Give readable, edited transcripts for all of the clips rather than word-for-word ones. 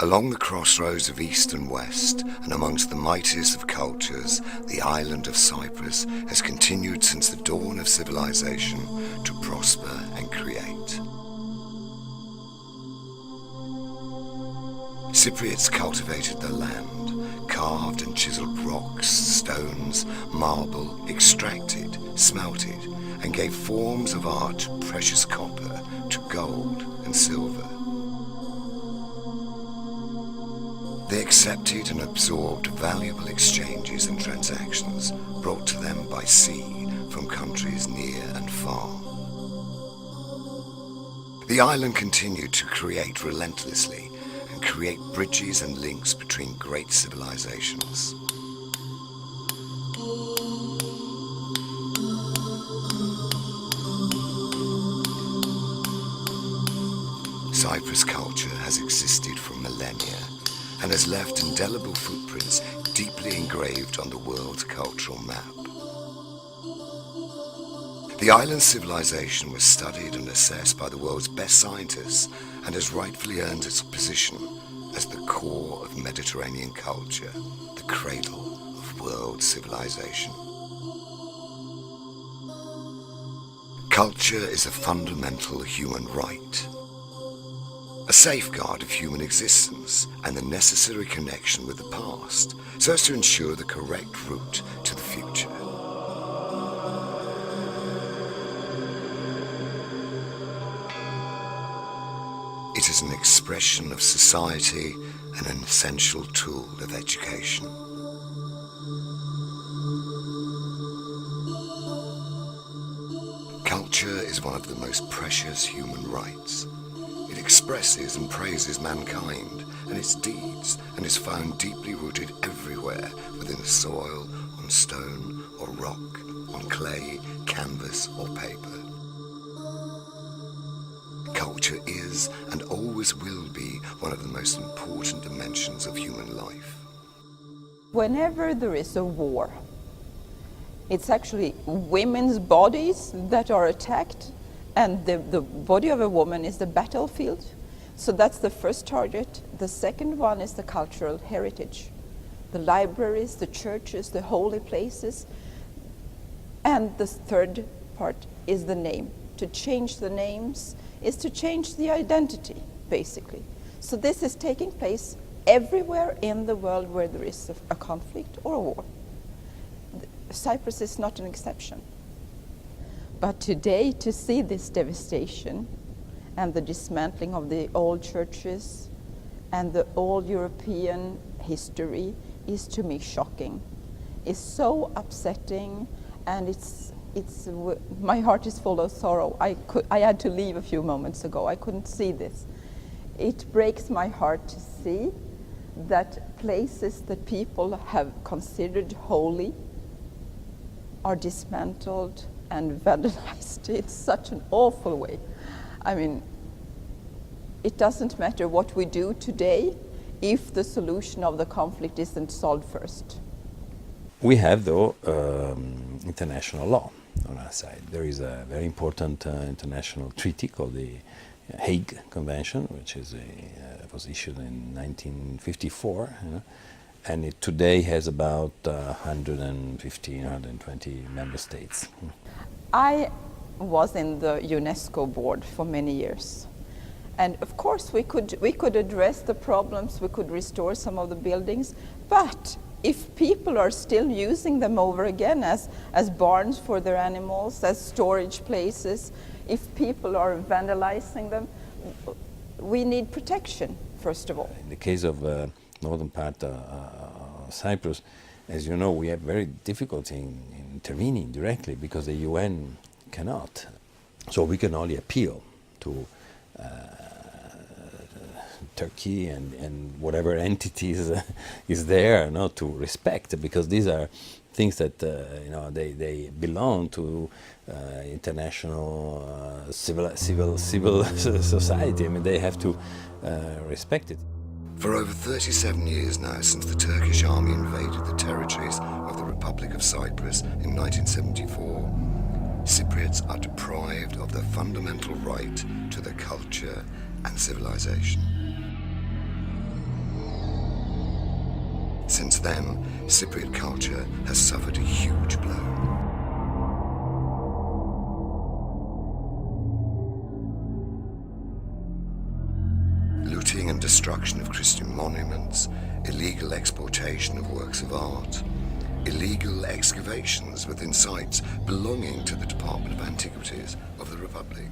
Along the crossroads of East and West, and amongst the mightiest of cultures, the island of Cyprus has continued since the dawn of civilization to prosper and create. Cypriots cultivated their land, carved and chiseled rocks, stones, marble, extracted, smelted, and gave forms of art to precious copper, to gold and silver. They accepted and absorbed valuable exchanges and transactions brought to them by sea from countries near and far. The island continued to create relentlessly and create bridges and links between great civilizations. Cyprus culture has existed for millennia and has left indelible footprints deeply engraved on the world's cultural map. The island's civilization was studied and assessed by the world's best scientists and has rightfully earned its position as the core of Mediterranean culture, the cradle of world civilization. Culture is a fundamental human right, a safeguard of human existence and the necessary connection with the past, so as to ensure the correct route to the future. It is an expression of society and an essential tool of education. Culture is one of the most precious human rights. It expresses and praises mankind and its deeds and is found deeply rooted everywhere within the soil, on stone or rock, on clay, canvas or paper. Culture is and always will be one of the most important dimensions of human life. Whenever there is a war, it's actually women's bodies that are attacked, and the body of a woman is the battlefield. So that's the first target. The second one is the cultural heritage. The libraries, the churches, the holy places. And the third part is the name. To change the names is to change the identity, basically. So this is taking place everywhere in the world where there is a conflict or a war. Cyprus is not an exception. But today, to see this devastation and the dismantling of the old churches and the old European history is to me shocking. It's so upsetting, and my heart is full of sorrow. I had to leave a few moments ago. I couldn't see this. It breaks my heart to see that places that people have considered holy are dismantled and vandalized in such an awful way. I mean, it doesn't matter what we do today if the solution of the conflict isn't solved first. We have, though, international law on our side. There is a very important international treaty called the Hague Convention, which was issued in 1954, and it today has about 115, 120 member states. I was in the UNESCO board for many years. And of course we could address the problems, we could restore some of the buildings, but if people are still using them over again as barns for their animals, as storage places, if people are vandalizing them, we need protection, first of all. In the case of northern part of Cyprus, as you know, we have very difficulty in intervening directly because the UN cannot. So we can only appeal to Turkey and whatever entities is there, to respect, because these are things that they belong to international civil society. I mean, they have to respect it. For over 37 years now, since the Turkish army invaded the territories of the Republic of Cyprus in 1974, Cypriots are deprived of their fundamental right to their culture and civilization. Since then, Cypriot culture has suffered a huge blow. Looting and destruction of Christian monuments, illegal exportation of works of art, illegal excavations within sites belonging to the Department of Antiquities of the Republic.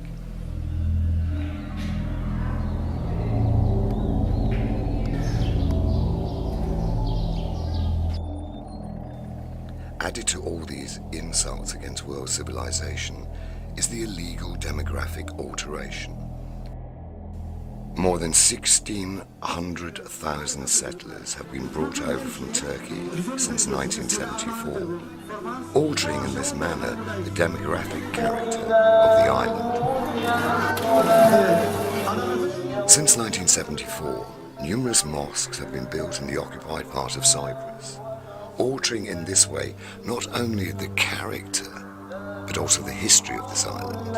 Added to all these insults against world civilization is the illegal demographic alteration. More than 1,600,000 settlers have been brought over from Turkey since 1974, altering in this manner the demographic character of the island. Since 1974, numerous mosques have been built in the occupied part of Cyprus, altering in this way not only the character, but also the history of this island.